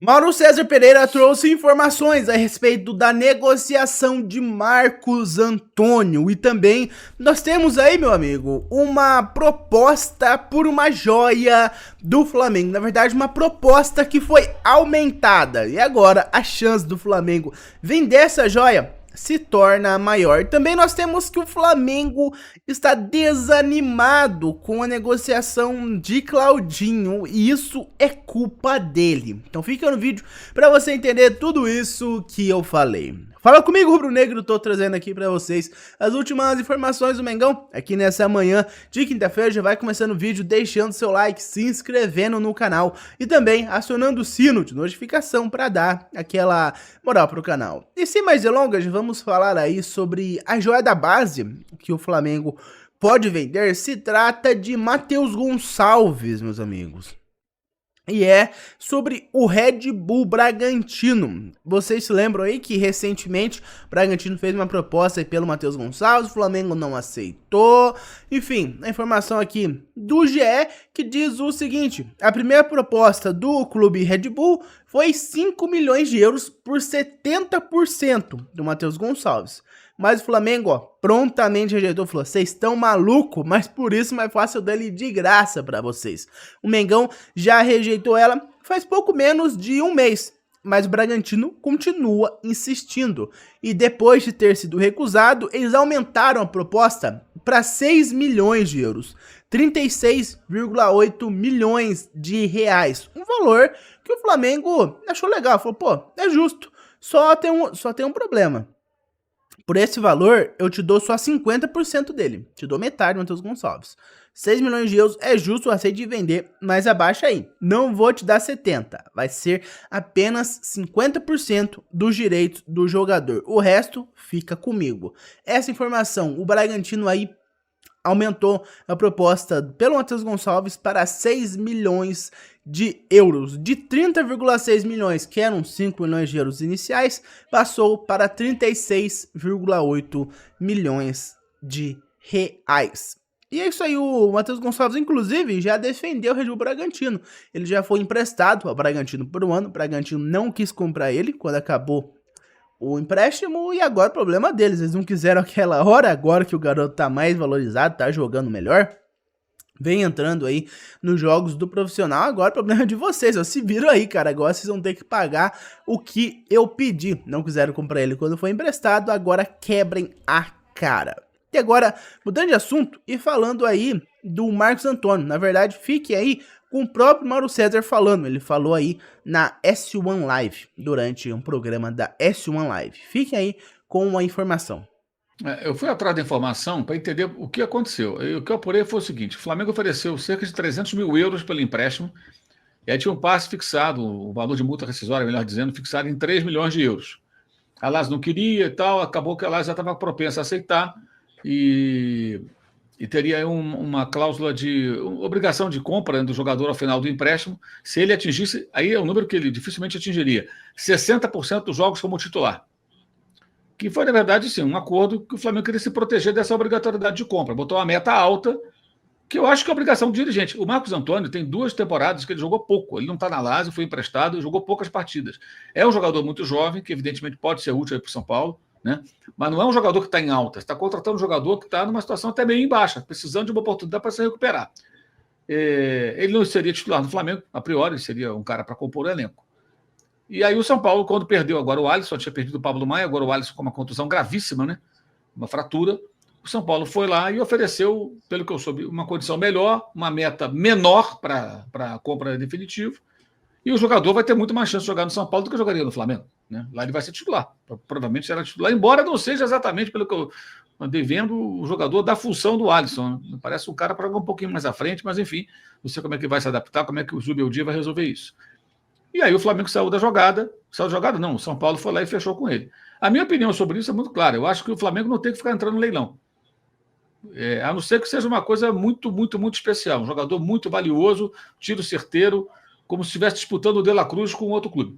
Mauro César Pereira trouxe informações a respeito da negociação de Marcos Antônio e também nós temos aí, meu amigo, uma proposta por uma joia do Flamengo. Na verdade, uma proposta que foi aumentada e agora a chance do Flamengo vender essa joia se torna maior. Também nós temos que o Flamengo está desanimado com a negociação de Claudinho e isso é culpa dele. Então fica no vídeo para você entender tudo isso que eu falei. Fala comigo, Rubro Negro, tô trazendo aqui pra vocês as últimas informações do Mengão, aqui nessa manhã de quinta-feira. Já vai começando o vídeo deixando seu like, se inscrevendo no canal e também acionando o sino de notificação para dar aquela moral pro canal. E sem mais delongas, vamos falar aí sobre a joia da base que o Flamengo pode vender. Se trata de Matheus Gonçalves, meus amigos. E é sobre o Red Bull Bragantino. Vocês se lembram aí que recentemente o Bragantino fez uma proposta aí pelo Matheus Gonçalves, o Flamengo não aceitou. Enfim, a informação aqui do GE que diz o seguinte: a primeira proposta do clube Red Bull foi 5 milhões de euros por 70% do Matheus Gonçalves. Mas o Flamengo, ó, prontamente rejeitou, falou: vocês estão malucos, mas por isso mais fácil dele de graça pra vocês. O Mengão já rejeitou ela faz pouco menos de um mês, mas o Bragantino continua insistindo. E depois de ter sido recusado, eles aumentaram a proposta para 6 milhões de euros, 36,8 milhões de reais. Um valor que o Flamengo achou legal, falou: pô, é justo, só tem um problema. Por esse valor, eu te dou só 50% dele. Te dou metade, Matheus Gonçalves. 6 milhões de euros é justo, eu aceito de vender, mas abaixa aí. Não vou te dar 70%. Vai ser apenas 50% dos direitos do jogador. O resto fica comigo. Essa informação, o Bragantino aí aumentou a proposta pelo Matheus Gonçalves para 6 milhões de euros. De 30,6 milhões, que eram 5 milhões de euros iniciais, passou para 36,8 milhões de reais. E é isso aí, o Matheus Gonçalves, inclusive, já defendeu o Red Bull Bragantino. Ele já foi emprestado ao Bragantino por um ano, o Bragantino não quis comprar ele quando acabou o empréstimo e agora o problema deles, eles não quiseram aquela hora, agora que o garoto tá mais valorizado, tá jogando melhor, vem entrando aí nos jogos do profissional, agora o problema é de vocês, ó, se viram aí, cara, agora vocês vão ter que pagar o que eu pedi, não quiseram comprar ele quando foi emprestado, agora quebrem a cara. E agora, mudando de assunto e falando aí do Marcos Antônio, na verdade, fique aí com o próprio Mauro César falando, ele falou aí na S1 Live, durante um programa da S1 Live. Fiquem aí com a informação. Eu fui atrás da informação para entender o que aconteceu. O que eu apurei foi o seguinte: o Flamengo ofereceu cerca de 300 mil euros pelo empréstimo, e aí tinha um passe fixado, o valor de multa rescisória, melhor dizendo, fixado em 3 milhões de euros. A Lazio não queria e tal, acabou que a Lazio já estava propensa a aceitar e teria uma cláusula de obrigação de compra do jogador ao final do empréstimo. Se ele atingisse, aí é um número que ele dificilmente atingiria, 60% dos jogos como titular. Que foi, na verdade, sim, um acordo que o Flamengo queria se proteger dessa obrigatoriedade de compra. Botou uma meta alta, que eu acho que é obrigação do dirigente. O Marcos Antônio tem 2 temporadas que ele jogou pouco. Ele não está na Lazio, foi emprestado, jogou poucas partidas. É um jogador muito jovem, que evidentemente pode ser útil para o São Paulo, né? Mas não é um jogador que está em alta. Você está contratando um jogador que está numa situação até meio em baixa, precisando de uma oportunidade para se recuperar. Ele não seria titular no Flamengo, a priori, seria um cara para compor o elenco. E aí o São Paulo, quando perdeu agora o Alisson, tinha perdido o Pablo Maia, agora o Alisson com uma contusão gravíssima, né? Uma fratura. O São Paulo foi lá e ofereceu, pelo que eu soube, uma condição melhor, uma meta menor para a compra definitiva. E o jogador vai ter muito mais chance de jogar no São Paulo do que jogaria no Flamengo, né? Lá ele vai ser titular. Provavelmente será titular, embora não seja exatamente, pelo que eu andei vendo, o jogador da função do Alisson, né? Parece um cara para jogar um pouquinho mais à frente, mas enfim, não sei como é que vai se adaptar, como é que o Zubeldia vai resolver isso. E aí o Flamengo saiu da jogada. Saiu da jogada? Não, o São Paulo foi lá e fechou com ele. A minha opinião sobre isso é muito clara. Eu acho que o Flamengo não tem que ficar entrando no leilão. A não ser que seja uma coisa muito, muito, muito especial. Um jogador muito valioso, tiro certeiro, como se estivesse disputando o De La Cruz com outro clube.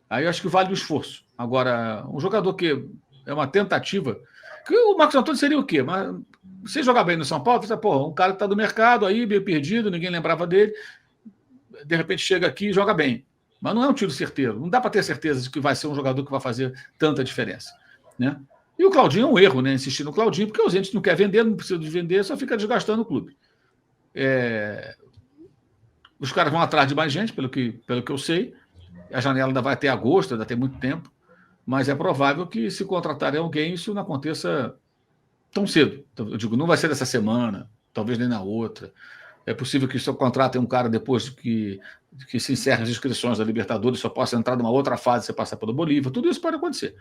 Aí eu acho que vale o esforço. Agora, um jogador que é uma tentativa... Que o Marcos Antônio seria o quê? Mas, se jogar bem no São Paulo, você, pô, um cara que está do mercado aí, meio perdido, ninguém lembrava dele, de repente chega aqui e joga bem. Mas não é um tiro certeiro. Não dá para ter certeza de que vai ser um jogador que vai fazer tanta diferença, né? E o Claudinho é um erro, né? Insistir no Claudinho, porque o Zenit não quer vender, não precisa de vender, só fica desgastando o clube. Os caras vão atrás de mais gente, pelo que eu sei. A janela ainda vai até agosto, ainda tem muito tempo. Mas é provável que, se contratarem alguém, isso não aconteça tão cedo. Eu digo, não vai ser dessa semana, talvez nem na outra. É possível que só contratem um cara depois que se encerrem as inscrições da Libertadores, só possa entrar numa outra fase, você passar pelo Bolívar. Tudo isso pode acontecer.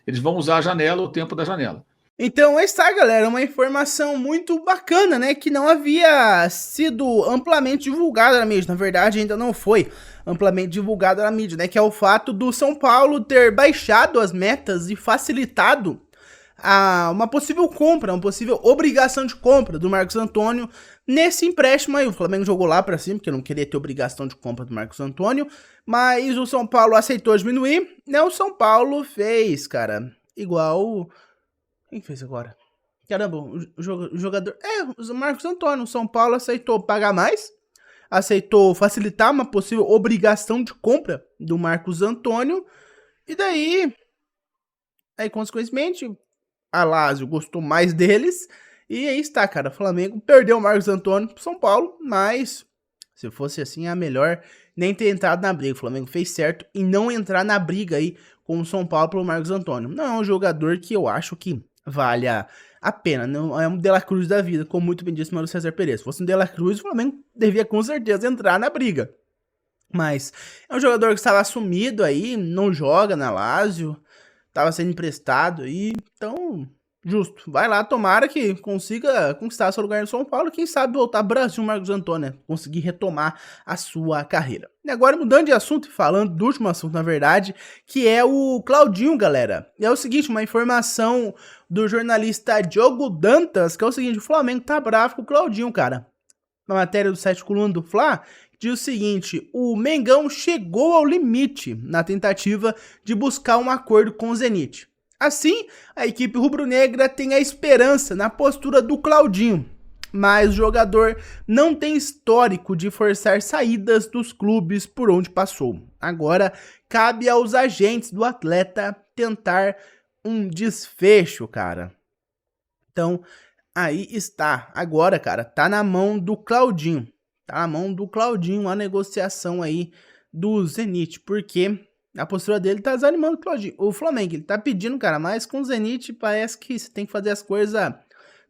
Eles vão usar a janela, o tempo da janela. Então, aí está, galera, uma informação muito bacana, né, que não havia sido amplamente divulgada na mídia, na verdade ainda não foi amplamente divulgada na mídia, né, que é o fato do São Paulo ter baixado as metas e facilitado uma possível compra, uma possível obrigação de compra do Marcos Antônio nesse empréstimo aí. O Flamengo jogou lá pra cima, porque não queria ter obrigação de compra do Marcos Antônio, mas o São Paulo aceitou diminuir, né, o São Paulo fez, cara, igual... Quem fez agora? Caramba, o jogador... o Marcos Antônio. O São Paulo aceitou pagar mais, aceitou facilitar uma possível obrigação de compra do Marcos Antônio, e daí, consequentemente, a Lazio gostou mais deles, e aí está, cara, o Flamengo perdeu o Marcos Antônio pro São Paulo, mas se fosse assim, é melhor nem ter entrado na briga. O Flamengo fez certo em não entrar na briga aí com o São Paulo pelo Marcos Antônio. Não é um jogador que eu acho que vale a pena, não é um De La Cruz da vida, como muito bem disse o Mauro César Pereira. Se fosse um De La Cruz, o Flamengo devia com certeza entrar na briga. Mas é um jogador que estava sumido aí, não joga na Lazio, estava sendo emprestado aí, então, justo. Vai lá, tomara que consiga conquistar seu lugar no São Paulo, quem sabe voltar ao Brasil, Marcos Antônio, né? Conseguir retomar a sua carreira. E agora, mudando de assunto e falando do último assunto, na verdade, que é o Claudinho, galera. E é o seguinte, uma informação do jornalista Diogo Dantas, que é o seguinte, o Flamengo tá bravo com o Claudinho, cara. Na matéria do site Coluna do Fla, diz o seguinte: o Mengão chegou ao limite na tentativa de buscar um acordo com o Zenit. Assim, a equipe rubro-negra tem a esperança na postura do Claudinho, mas o jogador não tem histórico de forçar saídas dos clubes por onde passou. Agora, cabe aos agentes do atleta tentar um desfecho, cara. Então, aí está. Agora, cara, tá na mão do Claudinho. Tá na mão do Claudinho a negociação aí do Zenit, porque a postura dele tá desanimando o Claudinho. O Flamengo, ele tá pedindo, cara, mas com o Zenit parece que você tem que fazer as coisas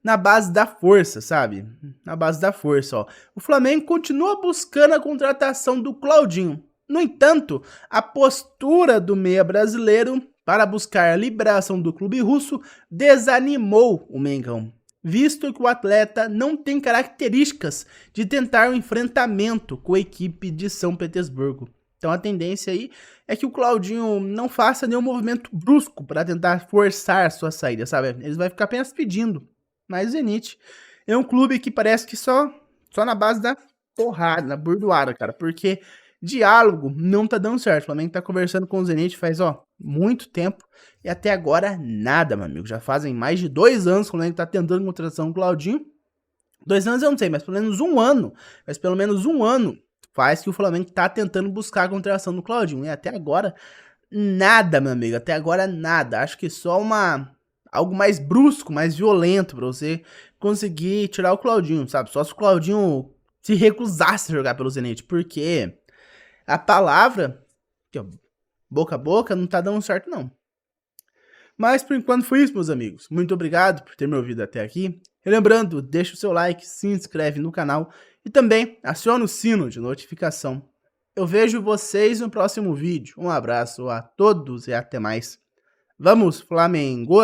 na base da força, sabe? Na base da força, ó. O Flamengo continua buscando a contratação do Claudinho. No entanto, a postura do meia brasileiro para buscar a liberação do clube russo desanimou o Mengão, visto que o atleta não tem características de tentar um enfrentamento com a equipe de São Petersburgo. Então a tendência aí é que o Claudinho não faça nenhum movimento brusco para tentar forçar a sua saída, sabe? Eles vão ficar apenas pedindo. Mas o Zenit é um clube que parece que só na base da porrada, da burdoada, cara, porque diálogo não tá dando certo. O Flamengo tá conversando com o Zenit faz, muito tempo e até agora nada, meu amigo. Já fazem mais de 2 anos que o Flamengo tá tentando contratação do Claudinho. 2 anos eu não sei, mas pelo menos um ano. Mas pelo menos um ano faz que o Flamengo tá tentando buscar a contratação do Claudinho. E até agora nada, meu amigo. Até agora nada. Acho que só algo mais brusco, mais violento pra você conseguir tirar o Claudinho, sabe? Só se o Claudinho se recusasse a jogar pelo Zenit, porque a palavra, boca a boca, não tá dando certo, não. Mas por enquanto foi isso, meus amigos. Muito obrigado por ter me ouvido até aqui. E lembrando, deixa o seu like, se inscreve no canal e também aciona o sino de notificação. Eu vejo vocês no próximo vídeo. Um abraço a todos e até mais. Vamos, Flamengo!